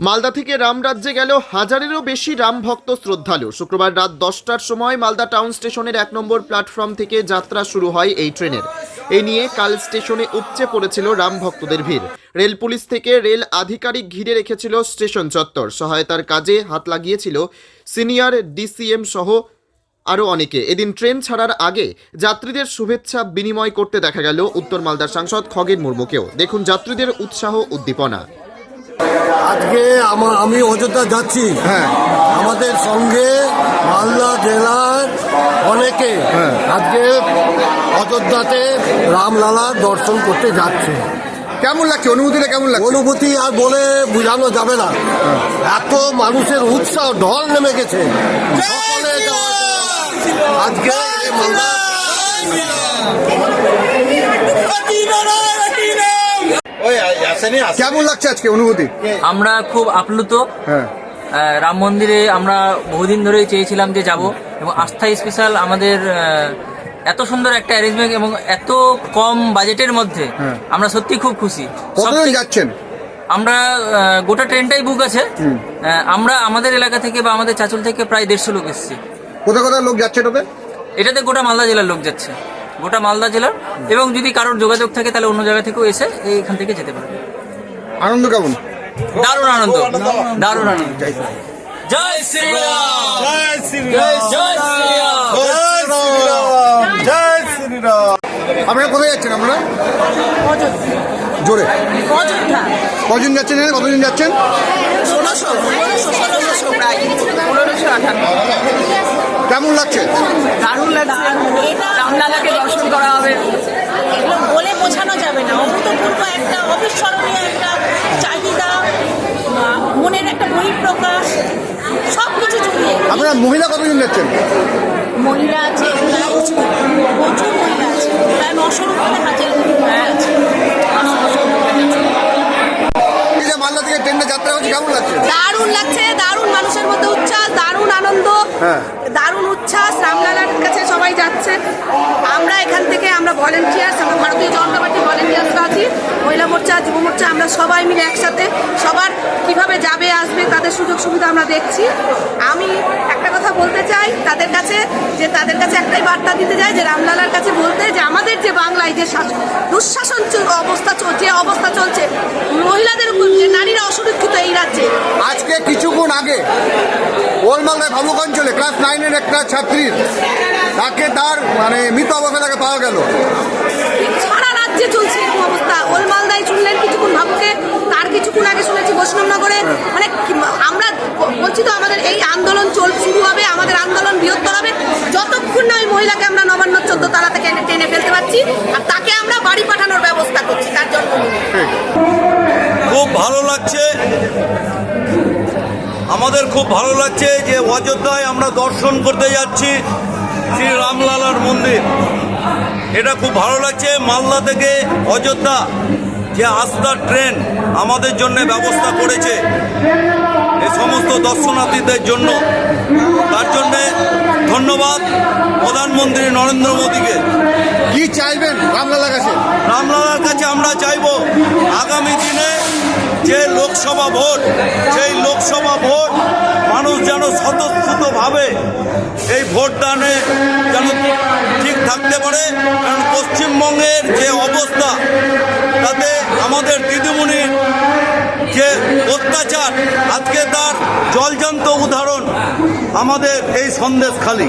মালদা থেকে রামরাজ্যে গেল হাজারেরও বেশি রাম ভক্ত শ্রদ্ধালু। শুক্রবার রাত 10টার সময় মালদা টাউন স্টেশনের 1 নম্বর প্ল্যাটফর্ম থেকে যাত্রা শুরু হয় এই ট্রেনের। এ নিয়ে কাল স্টেশনে উপচে পড়েছিল রাম ভক্তদের ভিড়। রেল পুলিশ থেকে রেল আধিকারিক ঘিরে রেখেছিল স্টেশন চত্বর। সহায়তার কাজে হাত লাগিয়েছিল সিনিয়র ডিসিএম সহ আরও অনেকে। এদিন ট্রেন ছাড়ার আগে যাত্রীদের শুভেচ্ছা বিনিময় করতে দেখা গেল উত্তর মালদার সাংসদ খগেন মুর্মুকেও। দেখুন যাত্রীদের উৎসাহ উদ্দীপনা। আজকে আমি অযোধ্যা যাচ্ছি। আমাদের সঙ্গে মালদা জেলার অনেকে আজকে অযোধ্যাতে রামলালার দর্শন করতে যাচ্ছে। কেমন লাগছে অনুভূতিটা? কেমন লাগছে? অনুভূতি আর বলে বোঝানো যাবে না। এত মানুষের উৎসাহ ঢল নেমে গেছে সকলে আজকে মালদা। কেমন লাগছে আজকে অনুভূতি? আমরা খুব আপ্লুত। রাম মন্দিরে আমরা বহুদিন ধরেই চেয়েছিলাম যে যাব, এবং আস্থা স্পেশাল আমাদের এত সুন্দর একটা অ্যারেঞ্জমেন্ট এবং এত কম বাজেটের মধ্যে আমরা সত্যি খুব খুশি। কতজন যাচ্ছেন? আমরা গোটা ট্রেনটাই বুক আছে। আমরা আমাদের এলাকা থেকে বা আমাদের চাঁচল থেকে প্রায় 150 লোক এসেছি। কোথায় কোথায় লোক যাচ্ছে এটাতে? এটাতে গোটা মালদা জেলার লোক যাচ্ছে, গোটা মালদা জেলার। এবং যদি কারোর যোগাযোগ থাকে তাহলে অন্য জায়গা থেকেও এসে এখান থেকে যেতে পারবে। আনন্দ কেমন? দারুণ আনন্দ, দারুণ আনন্দ। জয় শ্রীরাম, জয় শ্রীরাম, জয় শ্রীরাম, জয় শ্রীরাম। আপনারা কোথায় যাচ্ছেন? আপনারা জোরে কজন যাচ্ছেন? কতজন যাচ্ছেন? 1600 প্রায় 1558। কেমন লাগছে? দারুণ লাগছে। রামলালাকে দর্শন করা হবে, এগুলো বলে বোঝানো যাবে না। অভূতপূর্ব একটা অবিস্মরণীয় একটা চাহিদা, মনের একটা বহিঃপ্রকাশ, সব কিছু জড়িয়ে। আপনারা মহিলা কতজন যাচ্ছেন? মহিলা আছে প্রায় প্রচুর মহিলা আছে, প্রায় 900 উপরে হাজার মহিলা আছে। এই যে মালদা থেকে ট্রেনে যাত্রা হচ্ছে, কেমন লাগছে? দারুণ লাগছে, দারুণ মানুষের মধ্যে উচ্ছ্বাস, দারুণ আনন্দ, দারুণ উচ্ছ্বাস। রামলালার কাছে সবাই যাচ্ছে। আমরা এখান থেকে আমরা ভলেন্টিয়ার্স, আমরা ভারতীয় জনতা পার্টি ভলেন্টিয়ার্সরা আছি, মহিলা মোর্চা, যুব মোর্চা, আমরা সবাই মিলে একসাথে সবার কিভাবে যাবে আসবে তাদের সুযোগ সুবিধা আমরা দেখছি। আমি একটা কথা বলতে চাই তাদের কাছে, যে তাদের কাছে একটাই বার্তা দিতে চাই, যে রামলালার কাছে বলতে, যে আমাদের যে বাংলায় যে দুঃশাসন যে অবস্থা চলছে, মহিলাদের উপর, যে নারীরা অসুরক্ষিত এই রাজ্যে। আজকে কিছুক্ষণ আগে ওল্ড মালদায় ভাবুক অঞ্চলে ক্লাস 9-এর একটা ছাত্রীর তাকে তার মৃত অবস্থা তাকে পাওয়া গেল। সারা রাজ্যে চলছে এরকম অবস্থা। ওল্ড মালদায় শুনলেন কিছুক্ষণ ভাবুকে, তার কিছুক্ষণ আগে শুনেছি বৈষ্ণবনগরে। আমরা বলছি তো, আমাদের এই আন্দোলন শুরু হবে, আমাদের আন্দোলন বৃহত্তর হবে যতক্ষণ না ওই মহিলাকে আমরা নবান্ন 14 তালা থেকে টেনে ফেলতে পারছি, আর তাকে আমরা বাড়ি পাঠানোর ব্যবস্থা করছি তার জন্য। খুব ভালো লাগছে, আমাদের খুব ভালো লাগছে যে অযোধ্যায় আমরা দর্শন করতে যাচ্ছি শ্রী রামলালার মন্দির। এটা খুব ভালো লাগছে। মালদা থেকে অযোধ্যা যে আস্থার ট্রেন আমাদের জন্য ব্যবস্থা করেছে এই সমস্ত দর্শনার্থীদের জন্য, তার জন্যে ধন্যবাদ প্রধানমন্ত্রী নরেন্দ্র মোদীকে। কি চাইবেন রামলালার কাছে? রামলালার কাছে আমরা চাইব আগামী দিনে যে লোকসভা ভোট, সেই লোকসভা ভোট মানুষ যেন স্বতঃস্ফূর্তভাবে এই ভোটদানে যেন ঠিক থাকতে পারে। কারণ পশ্চিমবঙ্গের যে অবস্থা, তাতে আমাদের দিদিমণির যে অত্যাচার, আজকে তার জলজান্ত উদাহরণ আমাদের এই সন্দেশখালী।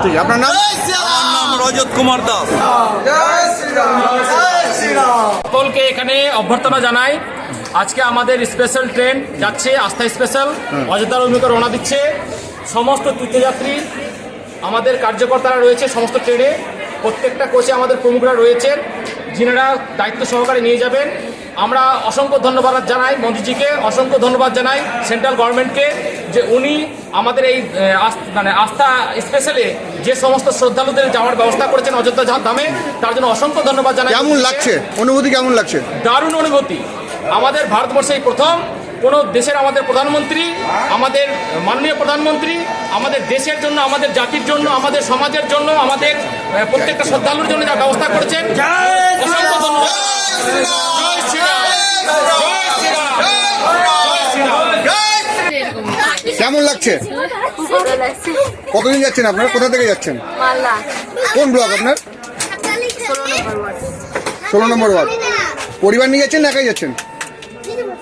ঠিক, আপনার নাম? আমার নাম রজত কুমার দাস। সকলকে এখানে অভ্যর্থনা জানাই। আজকে আমাদের স্পেশাল ট্রেন যাচ্ছে, আস্থা স্পেশাল, অযোধ্যার অভিমুখে রওনা দিচ্ছে। সমস্ত তীর্থযাত্রী, আমাদের কার্যকর্তারা রয়েছে সমস্ত ট্রেনে, প্রত্যেকটা কোচে আমাদের প্রমুখরা রয়েছেন, যিনারা দায়িত্ব সহকারে নিয়ে যাবেন। আমরা অসংখ্য ধন্যবাদ জানাই মন্ত্রীজিকে, অসংখ্য ধন্যবাদ জানাই সেন্ট্রাল গভর্নমেন্টকে, যে উনি আমাদের এই আস্থা স্পেশালে যে সমস্ত শ্রদ্ধালুদের যাওয়ার ব্যবস্থা করেছেন অযোধ্যা ধামে, তার জন্য অসংখ্য ধন্যবাদ জানাই। কেমন লাগছে অনুভূতি? কেমন লাগছে? দারুণ অনুভূতি। আমাদের ভারতবর্ষে প্রথম কোনো দেশের আমাদের প্রধানমন্ত্রী, আমাদের মাননীয় প্রধানমন্ত্রী আমাদের দেশের জন্য, আমাদের জাতির জন্য, আমাদের সমাজের জন্য, আমাদের প্রত্যেকটা শ্রদ্ধালুর জন্য যা ব্যবস্থা করেছেন, অসংখ্য ধন্যবাদ। জয় শ্রীরাম, জয় শ্রীরাম, জয় শ্রীরাম। কেমন লাগছে? খুব ভালো লাগছে। কতদিন যাচ্ছেন আপনারা? কোথা থেকে যাচ্ছেন? মালদা কোন ব্লক আপনার? 16 নম্বর ওয়ার্ড। 16 নম্বর ওয়ার্ড। পরিবার নিয়ে যাচ্ছেন না একাই যাচ্ছেন?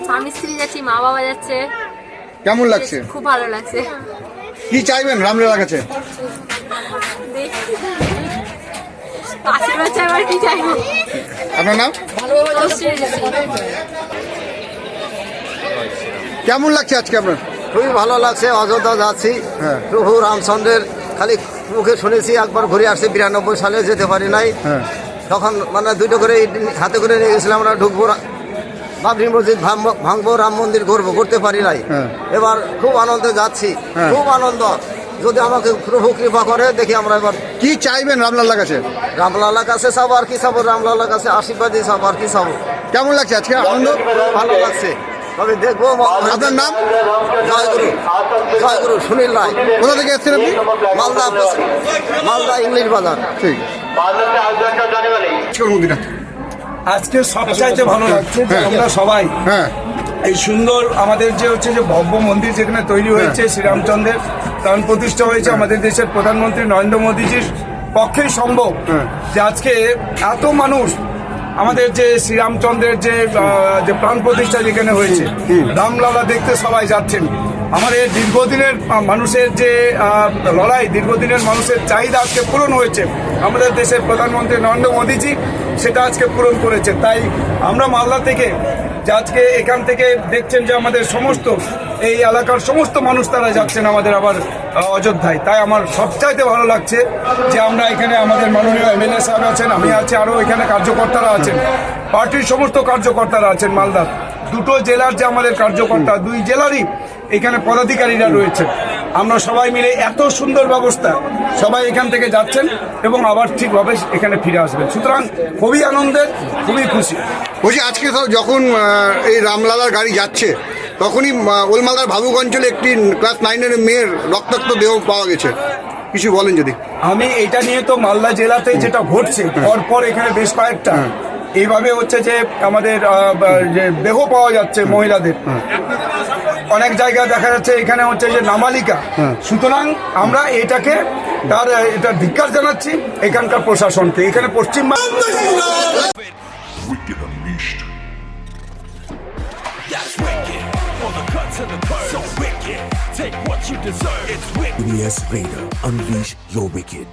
স্বামী স্ত্রী যাচ্ছি, মা বাবা যাচ্ছে। কেমন লাগছে? খুব ভালো লাগছে। কি চাইবেন রামলালার কাছে? আশীর্বাদ চাই, আর কি চাইবো? আপনার নাম? কেমন লাগছে আজকে আপনার? খুবই ভালো লাগছে। অযোধ্যা যাচ্ছি, হ্যাঁ। প্রভু রামচন্দ্রের খালি মুখে শুনেছি, একবার ঘুরে আসছি 92 সালে, যেতে পারি নাই। হ্যাঁ। তখন মানে দুটো করে ইট হাতে করে নিয়ে গেছিলাম, আমরা ঢুকবো, বাবরি মসজিদ ভাঙবো, রাম মন্দির করতে পারি নাই। হ্যাঁ। এবার খুব আনন্দে যাচ্ছি, হ্যাঁ। খুব আনন্দ। যদি আমাকে প্রভু কৃপা করে, দেখি আমরা এবার কি চাইবেন রামলালার কাছে? রামলালার কাছে চাবো, আর কি চাবো, রামলালার কাছে আশীর্বাদই চাবো, আর কি চাবো। কেমন লাগছে আজকে আনন্দ? ভালো লাগছে, তবে দেখবো। আপনার নাম? জয়গুরু, জয়গুরু সুনীল রায়। কোথা থেকে এসছেন আপনি? মালদা, মালদা ইংলিশ বাজার। ঠিক আছে। আজকে সবচাইতে ভালো লাগছে যে আমরা সবাই হ্যাঁ। এই সুন্দর আমাদের যে হচ্ছে যে ভব্য মন্দির যেখানে তৈরি হয়েছে, শ্রীরামচন্দ্রের প্রাণ প্রতিষ্ঠা হয়েছে, আমাদের দেশের প্রধানমন্ত্রী নরেন্দ্র মোদীজির পক্ষেই সম্ভব যে আজকে এত মানুষ আমাদের যে শ্রীরামচন্দ্রের যে প্রাণ প্রতিষ্ঠা যেখানে হয়েছে, রামলালা দেখতে সবাই যাচ্ছেন। আমাদের দীর্ঘদিনের মানুষের যে লড়াই, দীর্ঘদিনের মানুষের চাহিদা আজকে পূরণ হয়েছে। আমাদের দেশের প্রধানমন্ত্রী নরেন্দ্র মোদীজি সেটা আজকে পূরণ করেছে। তাই আমরা মালদা থেকে যে আজকে এখান থেকে দেখছেন যে আমাদের সমস্ত এই এলাকার সমস্ত মানুষ তারা যাচ্ছেন আমাদের আবার অযোধ্যায়। তাই আমার সবচাইতে ভালো লাগছে যে আমরা এখানে আমাদের মাননীয় এমএলএ সাহেব আছেন, আমি আছি, আরও এখানে কার্যকর্তারা আছেন, পার্টির সমস্ত কার্যকর্তারা আছেন। মালদার দুটো জেলার যে আমাদের কার্যকর্তা, দুই জেলারই এখানে পদাধিকারীরা রয়েছে। আমরা সবাই মিলে এত সুন্দর ব্যবস্থা, সবাই এখান থেকে যাচ্ছেন এবং আবার ঠিকভাবে এখানে ফিরে আসবেন। সুতরাং খুবই আনন্দের, খুবই খুশি। বলছি আজকে যখন এই রামলালার গাড়ি যাচ্ছে, তখনই ওলমালদার ভাবুক অঞ্চলে একটি ক্লাস 9-এর মেয়ের রক্তাক্ত দেহ পাওয়া গেছে। কিছু বলেন যদি। আমি এটা নিয়ে তো মালদা জেলাতে যেটা ঘটছে, পরপর এখানে বেশ কয়েকটা এইভাবে হচ্ছে যে আমাদের যে দেহ পাওয়া যাচ্ছে মহিলাদের, অনেক জায়গায় দেখা যাচ্ছে এখানে হচ্ছে যে নাবালিকা। সুতরাং আমরা এটাকে এটা ধিক্কার জানাচ্ছি এখানকার প্রশাসনকে। এখানে Paschimbanga Wicked Unleashed. That's wicked. On the cut to the curb. So wicked. Take what you deserve. It's wicked. EBS Vader, unleash your wicked.